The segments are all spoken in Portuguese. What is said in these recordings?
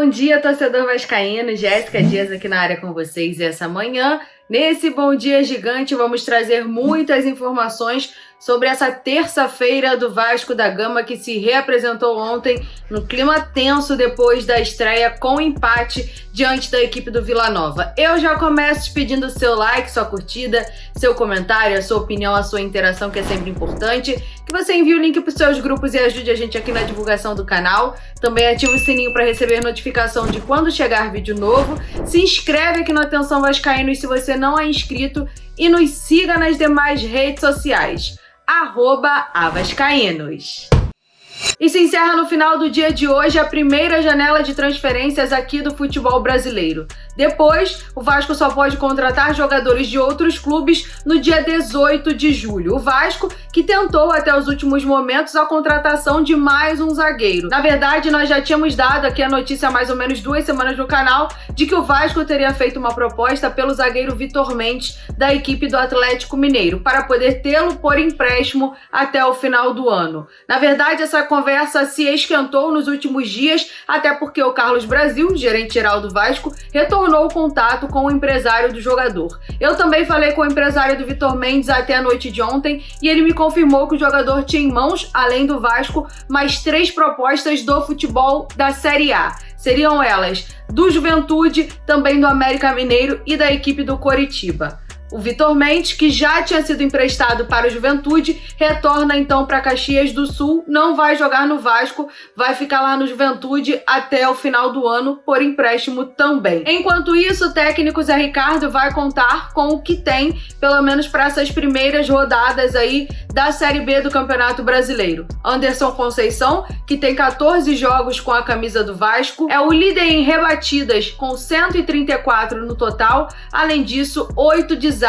dia, torcedor vascaíno. Jéssica Dias aqui na área com vocês. E essa manhã, nesse Bom Dia Gigante, vamos trazer muitas informações sobre essa terça-feira do Vasco da Gama, que se reapresentou ontem no clima tenso depois da estreia com empate diante da equipe do Vila Nova. Eu já começo te pedindo seu like, sua curtida, seu comentário, a sua opinião, a sua interação, que é sempre importante, que você envie o link para os seus grupos e ajude a gente aqui na divulgação do canal. Também ativa o sininho para receber notificação de quando chegar vídeo novo. Se inscreve aqui no Atenção Vascaíno se você não é inscrito e nos siga nas demais redes sociais. @avascaínos. E se encerra no final do dia de hoje a primeira janela de transferências aqui do futebol brasileiro. Depois, o Vasco só pode contratar jogadores de outros clubes no dia 18 de julho. O Vasco, que tentou até os últimos momentos a contratação de mais um zagueiro. Na verdade, nós já tínhamos dado aqui a notícia há mais ou menos 2 semanas no canal de que o Vasco teria feito uma proposta pelo zagueiro Vitor Mendes, da equipe do Atlético Mineiro, para poder tê-lo por empréstimo até o final do ano. Na verdade, essa conversa se esquentou nos últimos dias, até porque o Carlos Brasil, gerente-geral do Vasco, retornou o contato com o empresário do jogador. Eu também falei com o empresário do Vitor Mendes até a noite de ontem e ele me confirmou que o jogador tinha em mãos, além do Vasco, mais 3 propostas do futebol da Série A. Seriam elas do Juventude, também do América Mineiro e da equipe do Coritiba. O Vitor Mendes, que já tinha sido emprestado para o Juventude, retorna então para Caxias do Sul, não vai jogar no Vasco, vai ficar lá no Juventude até o final do ano por empréstimo também. Enquanto isso, o técnico Zé Ricardo vai contar com o que tem, pelo menos para essas primeiras rodadas aí da Série B do Campeonato Brasileiro. Anderson Conceição, que tem 14 jogos com a camisa do Vasco, é o líder em rebatidas com 134 no total, além disso, 8 desarmes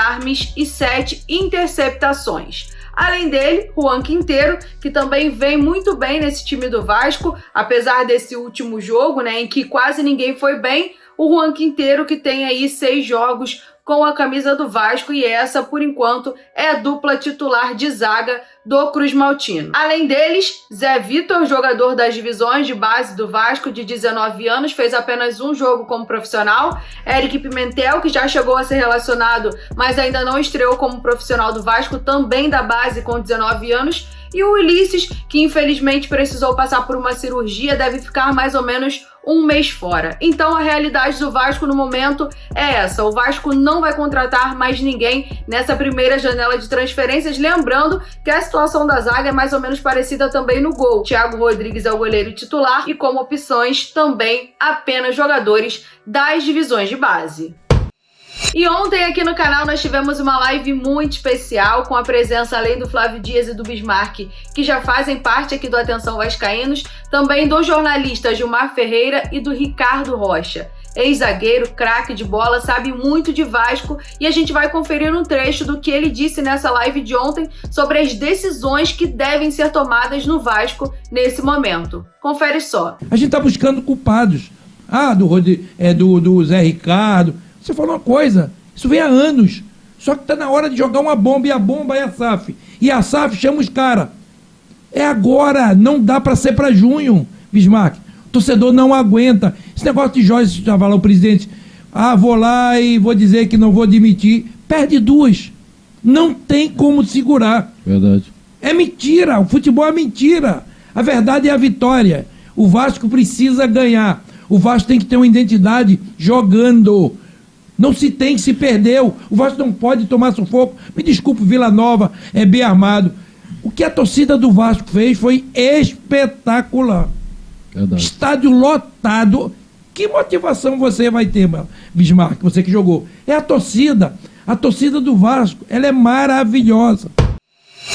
e 7 interceptações. Além dele, Juan Quinteiro, que também vem muito bem nesse time do Vasco, apesar desse último jogo, em que quase ninguém foi bem, o Juan Quinteiro que tem aí 6 jogos com a camisa do Vasco e essa, por enquanto, é a dupla titular de zaga do Cruz Maltino. Além deles, Zé Vitor, jogador das divisões de base do Vasco, de 19 anos, fez apenas um jogo como profissional. Eric Pimentel, que já chegou a ser relacionado, mas ainda não estreou como profissional do Vasco, também da base, com 19 anos. E o Ulisses, que infelizmente precisou passar por uma cirurgia, deve ficar mais ou menos um mês fora. Então a realidade do Vasco no momento é essa: o Vasco não vai contratar mais ninguém nessa primeira janela de transferências, lembrando que a situação da zaga é mais ou menos parecida também no gol. Thiago Rodrigues é o goleiro titular e como opções também apenas jogadores das divisões de base. E ontem aqui no canal nós tivemos uma live muito especial com a presença, além do Flávio Dias e do Bismarck, que já fazem parte aqui do Atenção Vascaínos, também do jornalista Gilmar Ferreira e do Ricardo Rocha. Ex-zagueiro, craque de bola, sabe muito de Vasco e a gente vai conferir um trecho do que ele disse nessa live de ontem sobre as decisões que devem ser tomadas no Vasco nesse momento. Confere só. A gente tá buscando culpados. Do Zé Ricardo. Você falou uma coisa, isso vem há anos, só que tá na hora de jogar uma bomba, e a bomba é a SAF. E a SAF chama os caras. É agora, não dá para ser para junho, Bismarck. O torcedor não aguenta. Esse negócio de Jorge, estava lá o presidente, vou lá e vou dizer que não vou demitir. Perde 2. Não tem como segurar. Verdade. É mentira, o futebol é mentira. A verdade é a vitória. O Vasco precisa ganhar. O Vasco tem que ter uma identidade jogando. Não se tem, se perdeu. O Vasco não pode tomar sufoco. Me desculpe, Vila Nova é bem armado. O que a torcida do Vasco fez foi espetacular. Verdade. Estádio lotado. Que motivação você vai ter, Bismarck, você que jogou? É a torcida. A torcida do Vasco, ela é maravilhosa.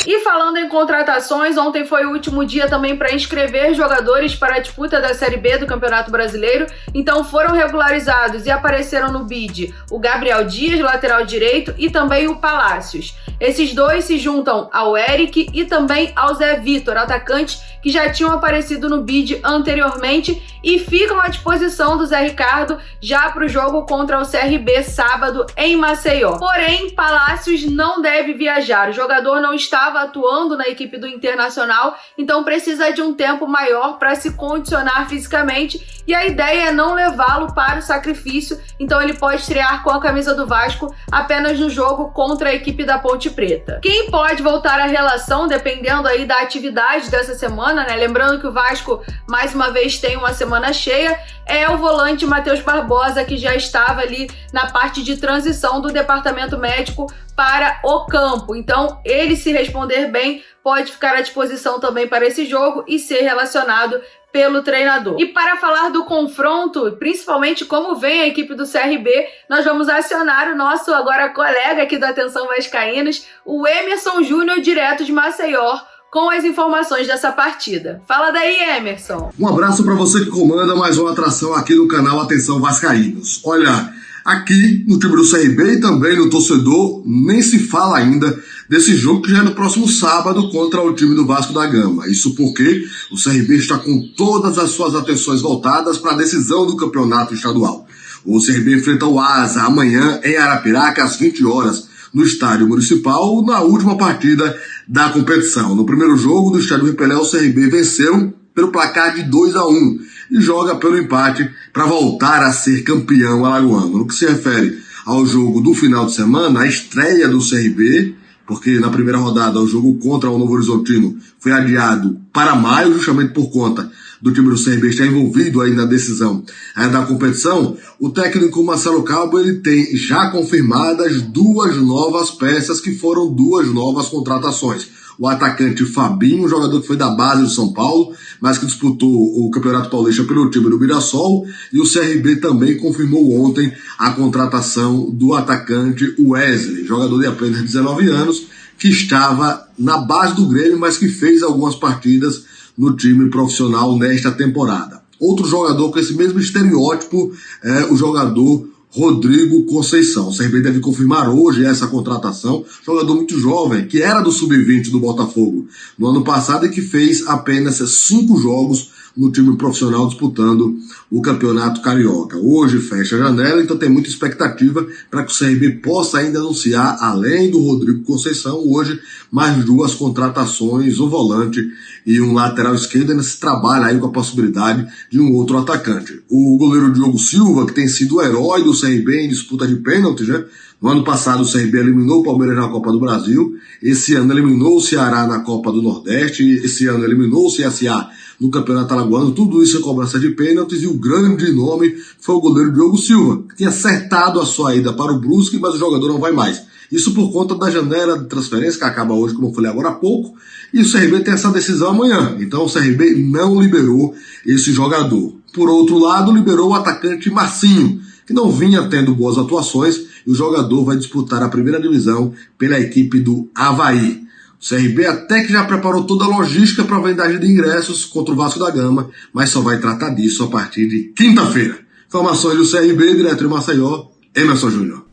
E falando em contratações, ontem foi o último dia também para inscrever jogadores para a disputa da Série B do Campeonato Brasileiro. Então foram regularizados e apareceram no bid o Gabriel Dias, lateral direito, e também o Palácios. Esses dois se juntam ao Eric e também ao Zé Vitor, atacante que já tinham aparecido no bid anteriormente e ficam à disposição do Zé Ricardo já para o jogo contra o CRB sábado em Maceió. Porém, Palácios não deve viajar. O jogador não estava estava atuando na equipe do Internacional, então precisa de um tempo maior para se condicionar fisicamente, e a ideia é não levá-lo para o sacrifício, então ele pode estrear com a camisa do Vasco apenas no jogo contra a equipe da Ponte Preta. Quem pode voltar à relação, dependendo aí da atividade dessa semana, né? Lembrando que o Vasco, mais uma vez, tem uma semana cheia, é o volante Matheus Barbosa, que já estava ali na parte de transição do departamento médico para o campo. Então, ele, se responder bem, pode ficar à disposição também para esse jogo e ser relacionado pelo treinador. E para falar do confronto, principalmente como vem a equipe do CRB, nós vamos acionar o nosso agora colega aqui do Atenção Vascaínos, o Emerson Júnior, direto de Maceió, com as informações dessa partida. Fala daí, Emerson. Um abraço para você que comanda mais uma atração aqui no canal Atenção Vascaínos. Olha, aqui no time do CRB e também no torcedor, nem se fala ainda desse jogo que já é no próximo sábado contra o time do Vasco da Gama. Isso porque o CRB está com todas as suas atenções voltadas para a decisão do campeonato estadual. O CRB enfrenta o Asa amanhã em Arapiraca às 20 horas no Estádio Municipal, na última partida da competição. No primeiro jogo do Estádio Rei Pelé, o CRB venceu pelo placar de 2-1 e joga pelo empate para voltar a ser campeão alagoano. No que se refere ao jogo do final de semana, a estreia do CRB, porque na primeira rodada o jogo contra o Novo Horizontino foi adiado para maio, justamente por conta do time do CRB estar envolvido aí na decisão da competição. O técnico Marcelo Cabo, ele tem já confirmadas 2 novas peças, que foram 2 novas contratações. O atacante Fabinho, jogador que foi da base do São Paulo, mas que disputou o Campeonato Paulista pelo time do Mirassol, e o CRB também confirmou ontem a contratação do atacante Wesley, jogador de apenas 19 anos, que estava na base do Grêmio, mas que fez algumas partidas no time profissional nesta temporada. Outro jogador com esse mesmo estereótipo é o jogador Rodrigo Conceição. O CRB deve confirmar hoje essa contratação. Jogador muito jovem, que era do Sub-20 do Botafogo no ano passado e que fez apenas 5 jogos no time profissional disputando o Campeonato Carioca. Hoje fecha a janela, então tem muita expectativa para que o CRB possa ainda anunciar, além do Rodrigo Conceição, hoje mais 2 contratações, um volante e um lateral esquerdo. Ainda se trabalha aí com a possibilidade de um outro atacante. O goleiro Diogo Silva, que tem sido o herói do CRB em disputa de pênaltis, né? No ano passado o CRB eliminou o Palmeiras na Copa do Brasil, esse ano eliminou o Ceará na Copa do Nordeste, esse ano eliminou o CSA no Campeonato Alagoano, tudo isso é cobrança de pênaltis, e o grande nome foi o goleiro Diogo Silva, que tinha acertado a sua ida para o Brusque, mas o jogador não vai mais. Isso por conta da janela de transferência, que acaba hoje, como eu falei agora há pouco, e o CRB tem essa decisão amanhã. Então o CRB não liberou esse jogador. Por outro lado, liberou o atacante Marcinho, que não vinha tendo boas atuações, e o jogador vai disputar a primeira divisão pela equipe do Avaí. O CRB até que já preparou toda a logística para a vendagem de ingressos contra o Vasco da Gama, mas só vai tratar disso a partir de quinta-feira. Informações do CRB, direto de Maceió, Emerson Júnior.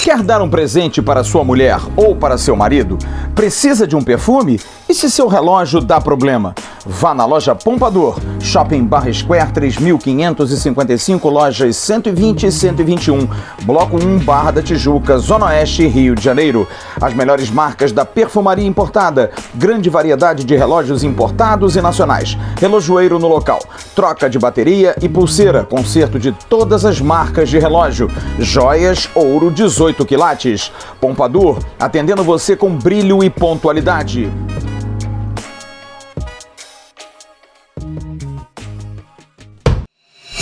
Quer dar um presente para sua mulher ou para seu marido? Precisa de um perfume? E se seu relógio dá problema? Vá na loja Pompador, Shopping Barra Square 3555, lojas 120 e 121, Bloco 1, Barra da Tijuca, Zona Oeste, Rio de Janeiro. As melhores marcas da perfumaria importada, grande variedade de relógios importados e nacionais, relojoeiro no local, troca de bateria e pulseira, conserto de todas as marcas de relógio, joias, ouro 18 quilates. Pompador, atendendo você com brilho e pontualidade.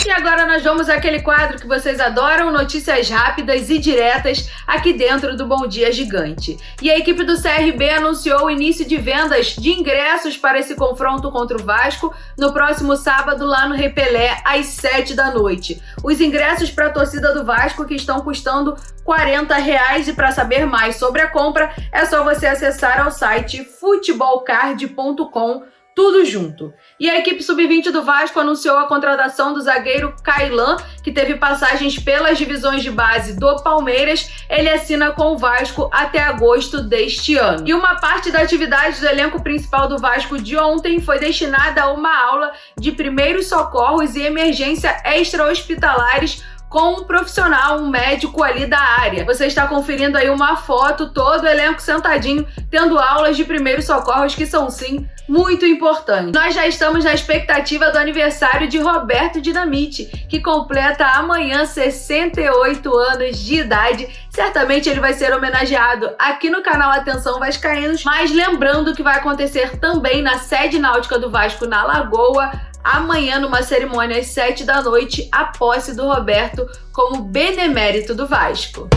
E agora nós vamos àquele quadro que vocês adoram, notícias rápidas e diretas aqui dentro do Bom Dia Gigante. E a equipe do CRB anunciou o início de vendas de ingressos para esse confronto contra o Vasco no próximo sábado lá no Rei Pelé, às 7 da noite. Os ingressos para a torcida do Vasco, que estão custando R$40, e para saber mais sobre a compra é só você acessar ao site futebolcard.com, tudo junto. E a equipe sub-20 do Vasco anunciou a contratação do zagueiro Kailan, que teve passagens pelas divisões de base do Palmeiras. Ele assina com o Vasco até agosto deste ano. E uma parte da atividade do elenco principal do Vasco de ontem foi destinada a uma aula de primeiros socorros e emergência extra-hospitalares com um profissional, um médico ali da área. Você está conferindo aí uma foto, todo o elenco sentadinho, tendo aulas de primeiros socorros que são sim muito importantes. Nós já estamos na expectativa do aniversário de Roberto Dinamite, que completa amanhã 68 anos de idade. Certamente ele vai ser homenageado aqui no canal Atenção Vascaínos, mas lembrando que vai acontecer também na sede náutica do Vasco na Lagoa, amanhã numa cerimônia às 7 da noite, a posse do Roberto como benemérito do Vasco.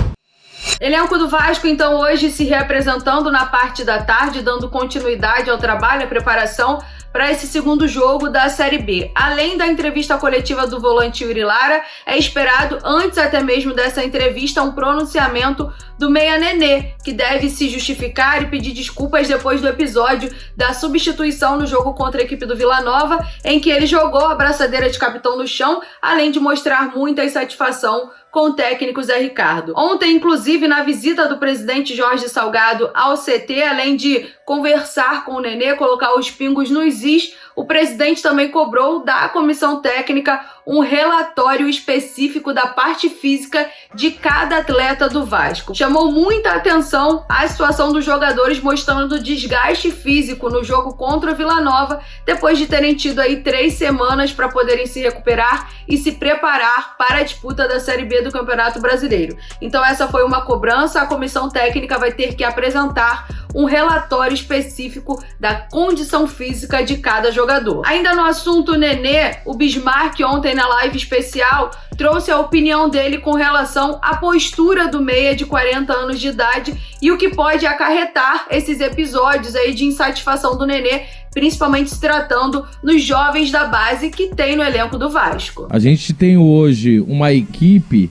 Elenco do Vasco, então, hoje se reapresentando na parte da tarde, dando continuidade ao trabalho, à preparação para esse segundo jogo da Série B. Além da entrevista coletiva do volante Yuri Lara, é esperado, antes até mesmo dessa entrevista, um pronunciamento do meia Nenê, que deve se justificar e pedir desculpas depois do episódio da substituição no jogo contra a equipe do Vila Nova, em que ele jogou a braçadeira de capitão no chão, além de mostrar muita insatisfação com o técnico Zé Ricardo. Ontem, inclusive, na visita do presidente Jorge Salgado ao CT, além de conversar com o Nenê, colocar os pingos nos is, o presidente também cobrou da comissão técnica um relatório específico da parte física de cada atleta do Vasco. Chamou muita atenção a situação dos jogadores, mostrando desgaste físico no jogo contra o Vila Nova, depois de terem tido aí 3 semanas para poderem se recuperar e se preparar para a disputa da Série B do Campeonato Brasileiro. Então essa foi uma cobrança, a comissão técnica vai ter que apresentar um relatório específico da condição física de cada jogador. Ainda no assunto Nenê, o Bismarck ontem na live especial trouxe a opinião dele com relação à postura do meia de 40 anos de idade e o que pode acarretar esses episódios aí de insatisfação do Nenê, principalmente se tratando nos jovens da base que tem no elenco do Vasco. A gente tem hoje uma equipe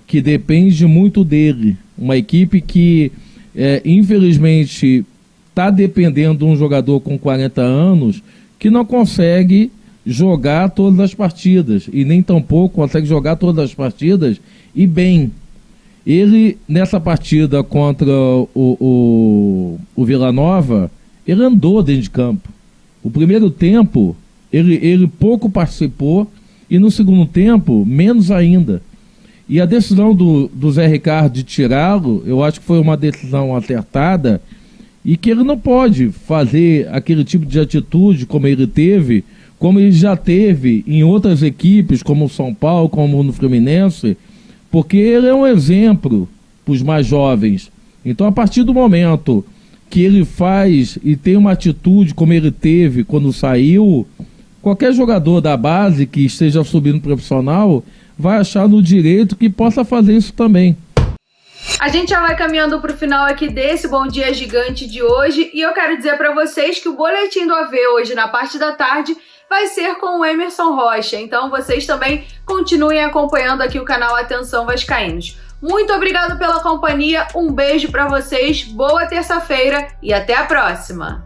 que depende muito dele, uma equipe que infelizmente está dependendo de um jogador com 40 anos que não consegue jogar todas as partidas e nem tampouco consegue jogar todas as partidas e bem. Ele, nessa partida contra o Vila Nova, ele andou dentro de campo. O primeiro tempo, ele pouco participou e no segundo tempo, menos ainda. E a decisão do Zé Ricardo de tirá-lo, eu acho que foi uma decisão acertada e que ele não pode fazer aquele tipo de atitude como ele teve, como ele já teve em outras equipes, como o São Paulo, como no Fluminense, porque ele é um exemplo para os mais jovens. Então, a partir do momento que ele faz e tem uma atitude como ele teve quando saiu, qualquer jogador da base que esteja subindo profissional vai achar no direito que possa fazer isso também. A gente já vai caminhando para o final aqui desse Bom Dia Gigante de hoje e eu quero dizer para vocês que o Boletim do AV hoje na parte da tarde vai ser com o Emerson Rocha, então vocês também continuem acompanhando aqui o canal Atenção Vascaínos. Muito obrigado pela companhia, um beijo para vocês, boa terça-feira e até a próxima!